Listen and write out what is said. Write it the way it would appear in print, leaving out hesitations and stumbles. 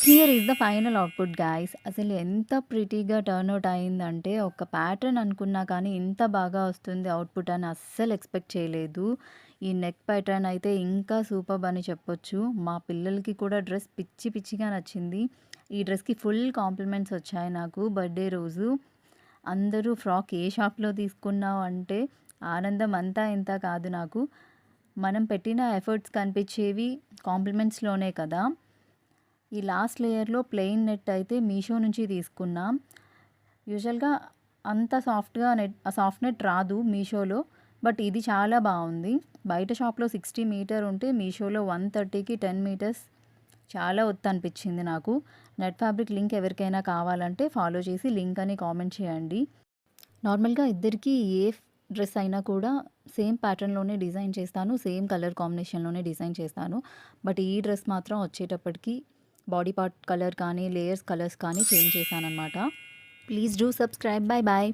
Here is the final output guys. అసలు ఎంత ప్రిటీగా turn out అయిందంటే, ఒక ప్యాటర్న్ అనుకున్నా కానీ ఇంత బాగా వస్తుంది అవుట్‌పుట్ అని అస్సలు ఎక్స్‌పెక్ట్ చేయలేదు. ఈ నెక్ ప్యాటర్న్ అయితే ఇంకా సూపర్బ్ అని చెప్పొచ్చు. మా పిల్లలకి కూడా డ్రెస్ పిచ్చి పిచ్చిగా నచ్చింది. ఈ డ్రెస్‌కి ఫుల్ కాంప్లిమెంట్స్ వచ్చాయి నాకు బర్త్‌డే రోజు. అందరూ ఫ్రాక్ ఏ షాప్‌లో తీసుకున్నావు అంటే, ఆనందం అంతా ఇంతా కాదు నాకు. మనం పెట్టిన ఎఫర్ట్స్ కనిపించేవి కాంప్లిమెంట్స్‌లోనే కదా! ఈ లాస్ట్ లేయర్‌లో ప్లెయిన్ నెట్ అయితే మీషో నుంచి తీసుకున్నా. యూజువల్‌గా అంత సాఫ్ట్ నెట్ రాదు మీషోలో. బట్ ఇది చాలా బావుంది. బయట షాప్‌లో 60 మీటర్ ఉంటే మీషోలో 130కి 10 మీటర్స్ చాలా ఒత్తనిపించింది నాకు. నెట్ ఫ్యాబ్రిక్ లింక్ ఎవరికైనా కావాలంటే ఫాలో చేసి లింక్ అని కామెంట్ చేయండి. నార్మల్‌గా ఇద్దరికీ ఏ డ్రెస్ అయినా కూడా సేమ్ ప్యాటర్న్‌లోనే డిజైన్ చేస్తాను. సేమ్ కలర్ కాంబినేషన్‌లోనే డిజైన్ చేస్తాను. బట్ ఈ డ్రెస్ మాత్రం వచ్చేటప్పటికి బాడీ పార్ట్ కలర్ కానీ, లేయర్స్ కలర్స్ కానీ చేంజ్ చేశాననమాట. Please do subscribe. బై.